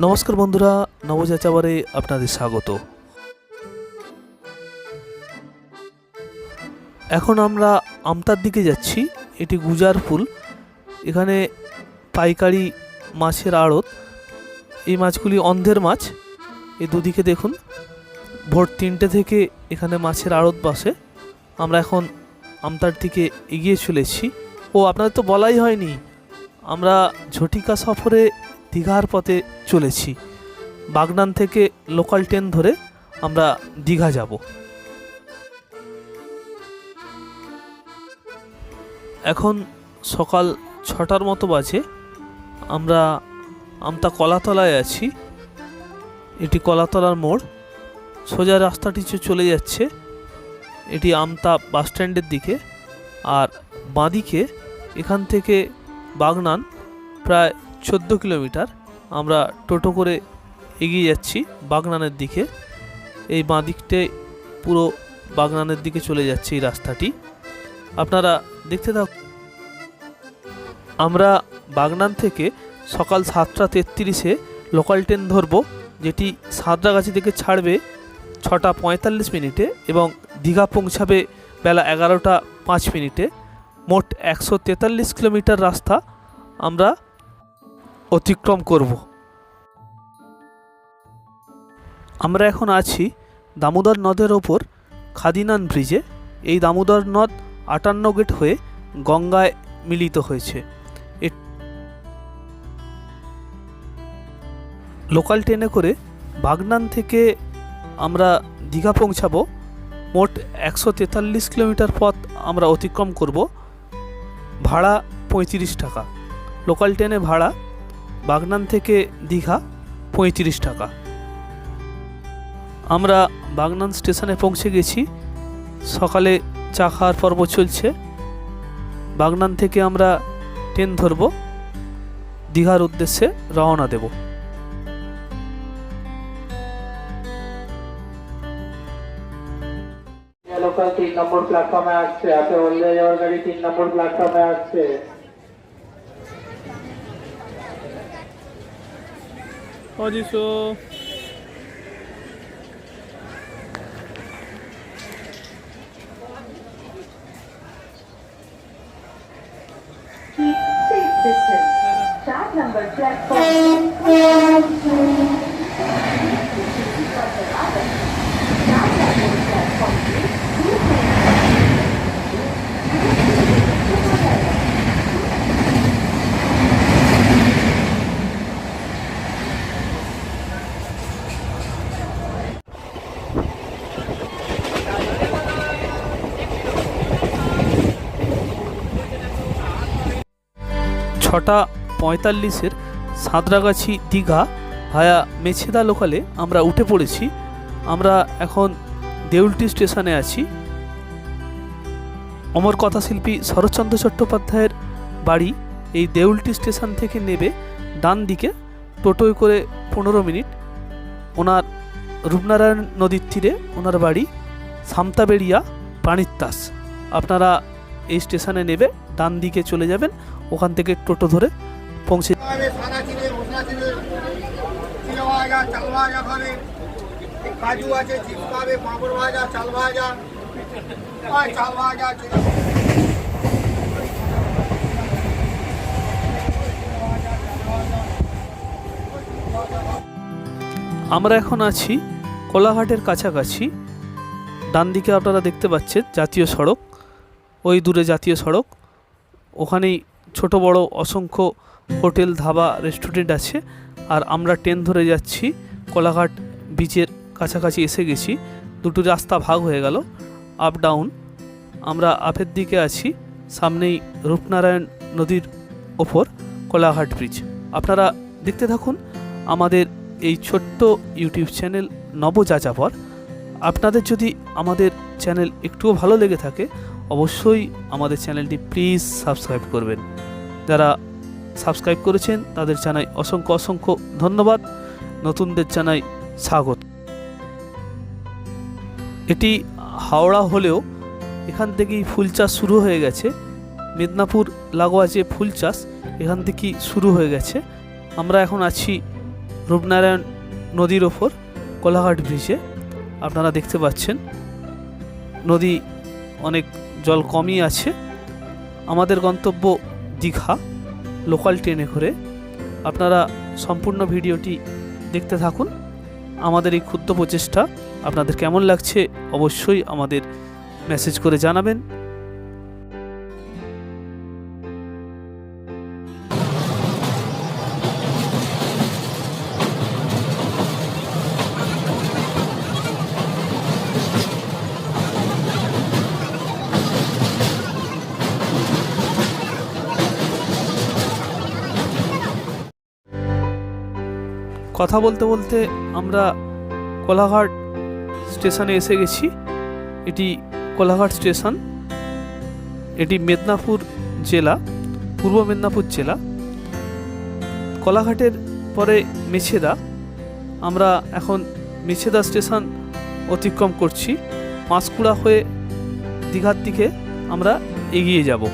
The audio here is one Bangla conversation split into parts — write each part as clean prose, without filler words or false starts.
নমস্কার বন্ধুরা, নবযাযাবরে আপনাদের স্বাগত। এখন আমরা আমতার দিকে যাচ্ছি। এটি গুজারপুল। এখানে পাইকারি মাছের আড়ত। এই মাছগুলি অন্ধের মাছ। এই দুদিকে দেখুন, ভোর 3টে থেকে এখানে মাছের আড়ত বসে। আমরা এখন আমতার দিকে এগিয়ে চলেছি। ও আপনাদের তো বলাই হয়নি, আমরা ঝটিকা সফরে দীঘার পথে চলেছি। বাগনান থেকে লোকাল ট্রেন ধরে আমরা দীঘা যাব। এখন সকাল 6টার মতো বাজে। আমরা আমতা কলাতলায় আছি। এটি কলাতলার মোড়। সোজা রাস্তাটি চলে যাচ্ছে, এটি আমতা বাস স্ট্যান্ডের দিকে। আর বাঁদিকে এখান থেকে বাগনান প্রায় 14 কিলোমিটার। আমরা টোটো করে এগিয়ে যাচ্ছি বাগনানের দিকে। এই বাঁদিকটে পুরো বাগনানের দিকে চলে যাচ্ছে এই রাস্তাটি, আপনারা দেখতে থাকুন। আমরা বাগনান থেকে সকাল 7টা 33-এ লোকাল ট্রেন ধরবো, যেটি সাঁতরাগাছি থেকে ছাড়বে 6টা 45 মিনিটে এবং দীঘা পৌঁছাবে বেলা 11টা 5 মিনিটে। মোট 143 কিলোমিটার রাস্তা আমরা অতিক্রম করব। আমরা এখন আছি দামোদর নদের ওপর খাদিনান ব্রিজে। এই দামোদর নদ 58 গেট হয়ে গঙ্গায় মিলিত হয়েছে। লোকাল ট্রেনে করে বাগনান থেকে আমরা দীঘা পৌঁছাবো। মোট 143 কিলোমিটার পথ আমরা অতিক্রম করব। ভাড়া 35 টাকা। লোকাল ট্রেনে ভাড়া বাগনান থেকে দীঘা 35 টাকা। আমরা বাগনান স্টেশনে পৌঁছে গেছি। সকালে চা খাওয়ার পর্ব চলছে। বাগনান থেকে আমরা ট্রেন ধরব, দীঘার উদ্দেশ্যে রওনা দেব। লোকাল 3 নম্বর প্ল্যাটফর্মে আসছে। আপনি হলদিয়া যাওয়ার গাড়ি 3 নম্বর প্ল্যাটফর্মে আসছে। অজিসো Keep safe distance. 4 number platform. ছটা 45-এর সাঁতরাগাছি দীঘা ভায়া মেছেদা লোকালে আমরা উঠে পড়েছি। আমরা এখন দেউলটি স্টেশনে আছি। অমর কথাশিল্পী শরৎচন্দ্র চট্টোপাধ্যায়ের বাড়ি এই দেউলটি স্টেশন থেকে নেবে ডান দিকে টোটোয় করে 15 মিনিট। ওনার রূপনারায়ণ নদীর তীরে ওনার বাড়ি সামতাবেড়িয়া প্রাণিত্তাস। আপনারা এই স্টেশনে নেবে ডান দিকে চলে যাবেন, ওখান থেকে টোটো ধরে পৌঁছে। কাজু আছে, চিপস খাবে, পাঁপড় ভাজা, চাল ভাজা, চাল ভাজা। আমরা এখন আছি কোলাঘাটের কাছাকাছি। ডান দিকে আপনারা দেখতে পাচ্ছেন জাতীয় সড়ক, ওই দূরে জাতীয় সড়ক। ওখানেই ছোট বড় অসংখ্য হোটেল, ধাবা, রেস্টুরেন্ট আছে। আর আমরা ট্রেন ধরে যাচ্ছি কোলাঘাট বিচের কাছাকাছি এসে গেছি। দুটো রাস্তা ভাগ হয়ে গেল, আপ ডাউন। আমরা আপের দিকে আছি, সামনেই রূপনারায়ণ নদীর ওপর কোলাঘাট ব্রিজ। আপনারা দেখতে থাকুন আমাদের এই ছোট্ট ইউটিউব চ্যানেল নবযাযাবর। আপনাদের যদি আমাদের চ্যানেল একটুও ভালো লেগে থাকে, অবশ্যই আমাদের চ্যানেলটি প্লিজ সাবস্ক্রাইব করবেন। যারা সাবস্ক্রাইব করেছেন তাদের জানাই অসংখ্য অসংখ্য ধন্যবাদ, নতুনদের জানাই স্বাগত। এটি হাওড়া হলেও এখান থেকেই ফুল চাষ শুরু হয়ে গেছে। মেদিনীপুর লাগোয়া যে ফুল চাষ এখান থেকেই শুরু হয়ে গেছে। আমরা এখন আছি রূপনারায়ণ নদীর ওপর কোলাঘাট ব্রিজে। আপনারা দেখতে পাচ্ছেন নদী অনেক জল কমই আছে। আমাদের গন্তব্য দীঘা লোকাল ট্রেনে করে। আপনারা সম্পূর্ণ ভিডিওটি দেখতে থাকুন। আমাদের এই ক্ষুদ্র প্রচেষ্টা আপনাদের কেমন লাগছে অবশ্যই আমাদের মেসেজ করে জানাবেন। কথা বলতে বলতে আমরা কোলাঘাট স্টেশনে এসে গেছি। এটি কোলাঘাট স্টেশন। এটি মেদিনীপুর জেলা, পূর্ব মেদিনীপুর জেলা। কোলাঘাটের পরে মেছেদা। আমরা এখন মেছেদা স্টেশন অতিক্রম করছি। পাঁশকুড়া হয়ে দীঘার দিকে আমরা এগিয়ে যাব।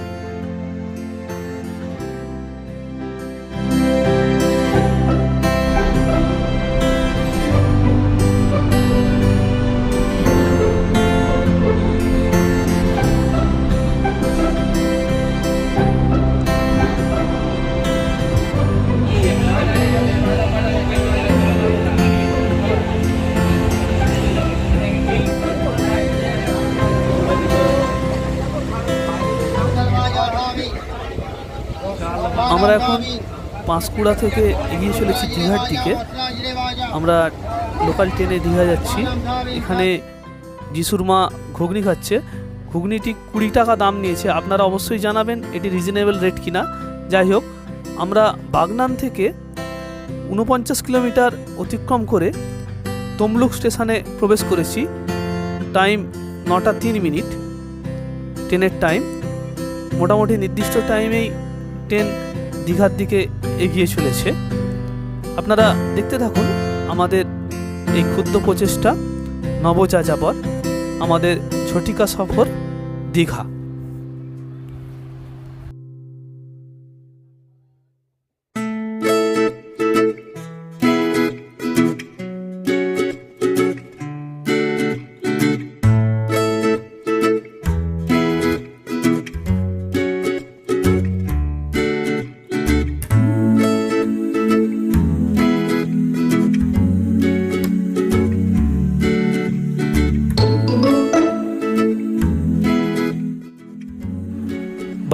আমরা এখন পাঁশকুড়া থেকে এগিয়ে চলেছি দীঘার দিকে। আমরা লোকাল ট্রেনে দীঘা যাচ্ছি। এখানে যিশুর মা ঘুগনি খাচ্ছে। ঘুগনিটি 20 টাকা দাম নিয়েছে। আপনারা অবশ্যই জানাবেন এটি রিজনেবল রেট কিনা। যাই হোক, আমরা বাগনান থেকে 49 কিলোমিটার অতিক্রম করে তমলুক স্টেশনে প্রবেশ করেছি। টাইম 9টা 3 মিনিট ট্রেনের টাইম। মোটামুটি নির্দিষ্ট টাইমেই ট্রেন দীঘার দিকে এগিয়ে চলেছে। আপনারা দেখতে থাকুন আমাদের এই ক্ষুদ্র প্রচেষ্টা নবযাযাবর, আমাদের ঝটিকা সফর দীঘা।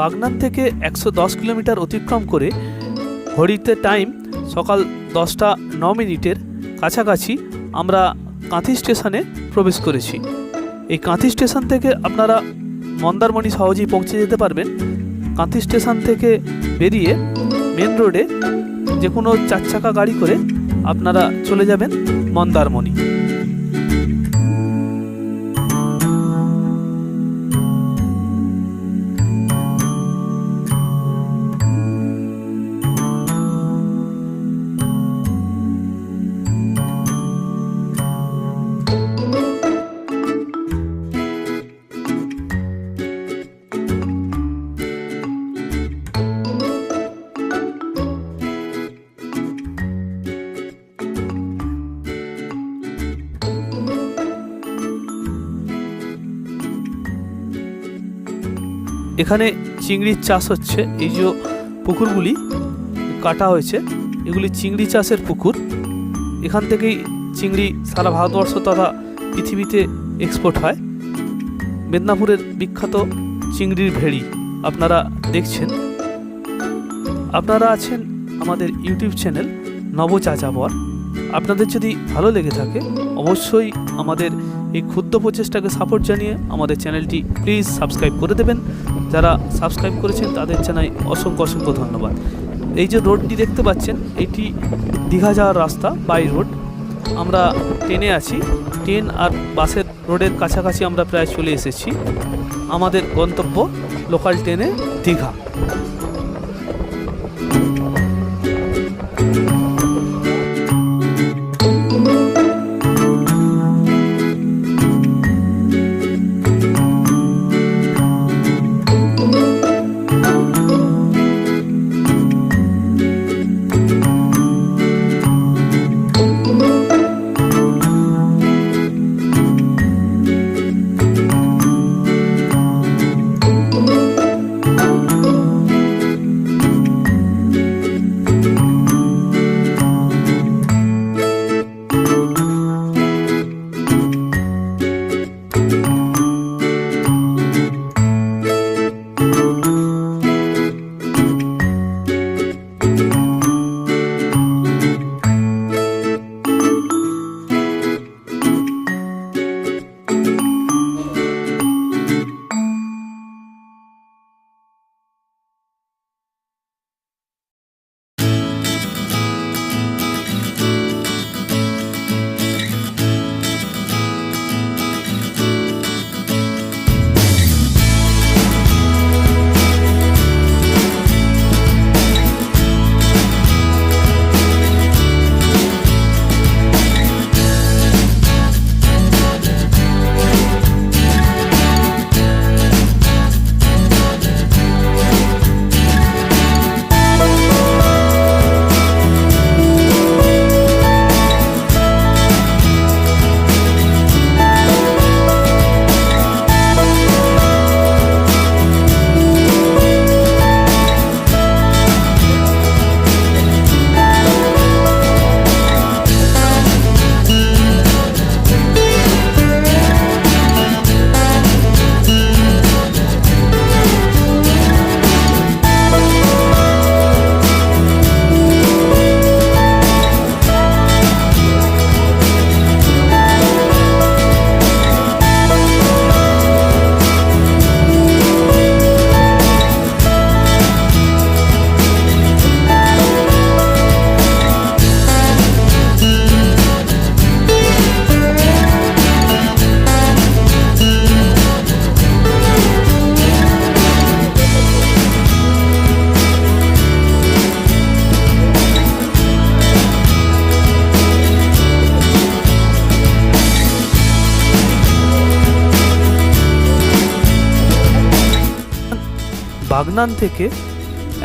বাগনান থেকে 110 কিলোমিটার অতিক্রম করে ঘড়িতে টাইম সকাল 10টা 9 মিনিটের কাছাকাছি আমরা কাঁথি স্টেশনে প্রবেশ করেছি। এই কাঁথি স্টেশন থেকে আপনারা মন্দারমণি সহজেই পৌঁছে যেতে পারবেন। কাঁথি স্টেশন থেকে বেরিয়ে মেন রোডে যে কোনো 4 চাকা গাড়ি করে আপনারা চলে যাবেন মন্দারমণি। এখানে চিংড়ির চাষ হচ্ছে। এই যে পুকুরগুলি কাটা হয়েছে, এগুলি চিংড়ি চাষের পুকুর। এখান থেকেই চিংড়ি সারা ভারতবর্ষ তথা পৃথিবীতে এক্সপোর্ট হয়। মেদিনীপুরের বিখ্যাত চিংড়ির ভেড়ি আপনারা দেখছেন। আপনারা আছেন আমাদের ইউটিউব চ্যানেল নবযাযাবর। আপনাদের যদি ভালো লেগে থাকে অবশ্যই আমাদের এই ক্ষুদ্র প্রচেষ্টাকে সাপোর্ট জানিয়ে আমাদের চ্যানেলটি প্লিজ সাবস্ক্রাইব করে দেবেন। যারা সাবস্ক্রাইব করেছেন তাদের জানাই অসংখ্য অসংখ্য ধন্যবাদ। এই যে রোডটি দেখতে পাচ্ছেন এটি দীঘা যাওয়ার রাস্তা, বাই রোড। আমরা ট্রেনে আছি। ট্রেন আর বাসের রোডের কাছাকাছি আমরা প্রায় চলে এসেছি। আমাদের গন্তব্য লোকাল ট্রেনে দীঘা। বাগনান থেকে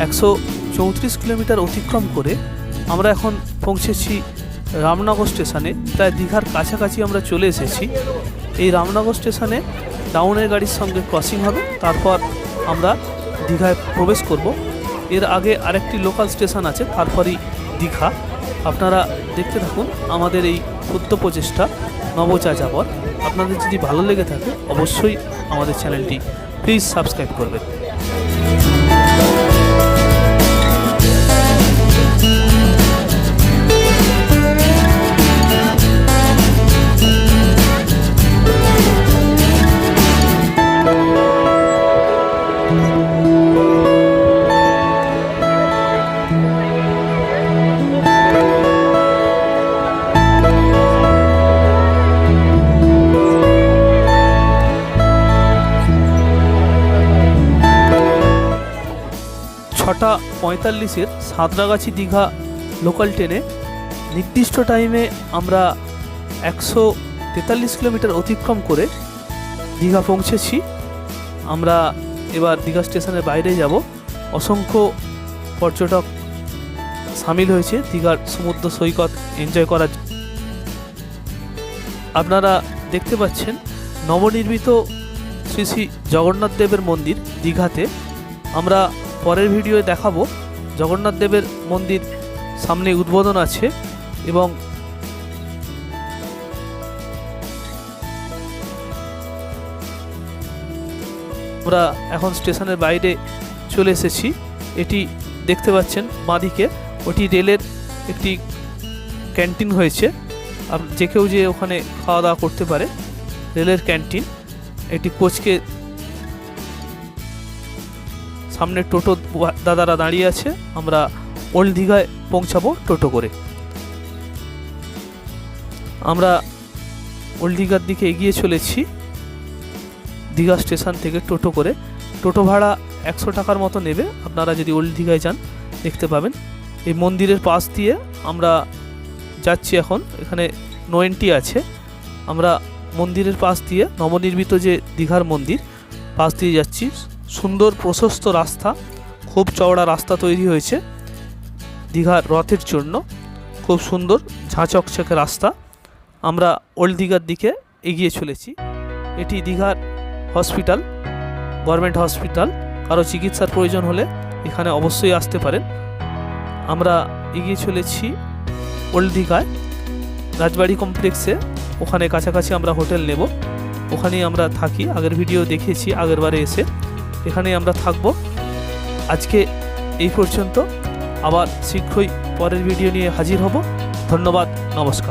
134 কিলোমিটার অতিক্রম করে আমরা এখন পৌঁছেছি রামনগর স্টেশনে। প্রায় দীঘার কাছাকাছি আমরা চলে এসেছি। এই রামনগর স্টেশনে ডাউনের গাড়ির সঙ্গে ক্রসিং হবে, তারপর আমরা দীঘায় প্রবেশ করব। এর আগে আরেকটি লোকাল স্টেশন আছে, তারপরই দীঘা। আপনারা দেখতে থাকুন আমাদের এই ক্ষুদ্র প্রচেষ্টা নবযাযাবর। আপনাদের যদি ভালো লেগে থাকে অবশ্যই আমাদের চ্যানেলটি প্লিজ সাবস্ক্রাইব করবেন। ছটা 45-এর সাঁতরাগাছি দীঘা লোকাল ট্রেনে নির্দিষ্ট টাইমে আমরা 143 কিলোমিটার অতিক্রম করে দীঘা পৌঁছেছি। আমরা এবার দীঘা স্টেশনের বাইরে যাব। অসংখ্য পর্যটক সামিল হয়েছে দীঘার সমুদ্র সৈকত এনজয় করার। আপনারা দেখতে পাচ্ছেন নবনির্মিত শ্রী শ্রী জগন্নাথ দেবের মন্দির দীঘাতে। আমরা পরের ভিডিওয়ে দেখাবো জগন্নাথ দেবের মন্দির সামনে উদ্বোধন আছে এবং আমরা এখন স্টেশনের বাইরে চলে এসেছি। এটি দেখতে পাচ্ছেন বাঁদিকে, ওটি রেলের একটি ক্যান্টিন হয়েছে। যে কেউ যে ওখানে খাওয়া দাওয়া করতে পারে, রেলের ক্যান্টিন। এটি কোচকে সামনে টোটো দাদারা দাঁড়িয়ে আছে। আমরা ওল্ড দীঘায় পৌঁছাবো টোটো করে। আমরা ওল্ড দীঘার দিকে এগিয়ে চলেছি দীঘা স্টেশন থেকে টোটো করে। টোটো ভাড়া 100 টাকার মতো নেবে। আপনারা যদি ওল্ড দীঘায় যান দেখতে পাবেন। এই মন্দিরের পাশ দিয়ে আমরা যাচ্ছি এখন। এখানে নো এন্ট্রি আছে। আমরা মন্দিরের পাশ দিয়ে, নবনির্মিত যে দীঘার মন্দির, পাশ দিয়ে যাচ্ছি। সুন্দর প্রশস্ত রাস্তা, খুব চওড়া রাস্তা তৈরি হয়েছে দীঘার রথের জন্য। খুব সুন্দর ঝাঁচকচকে রাস্তা। আমরা ওল্ড দীঘার দিকে এগিয়ে চলেছি। এটি দীঘার হসপিটাল, গভর্নমেন্ট হসপিটাল। কারো চিকিৎসার প্রয়োজন হলে এখানে অবশ্যই আসতে পারেন। আমরা এগিয়ে চলেছি ওল্ড দীঘায়, রাজবাড়ি কমপ্লেক্সে। ওখানে কাছাকাছি আমরা হোটেল নেব, ওখানেই আমরা থাকি। আগের ভিডিও দেখিয়েছি আগের বারে এসে। এখানেই আমরা থাকব। আজকে এই পর্যন্ত। আবার শীঘ্রই পরের ভিডিও নিয়ে হাজির হব। ধন্যবাদ, নমস্কার।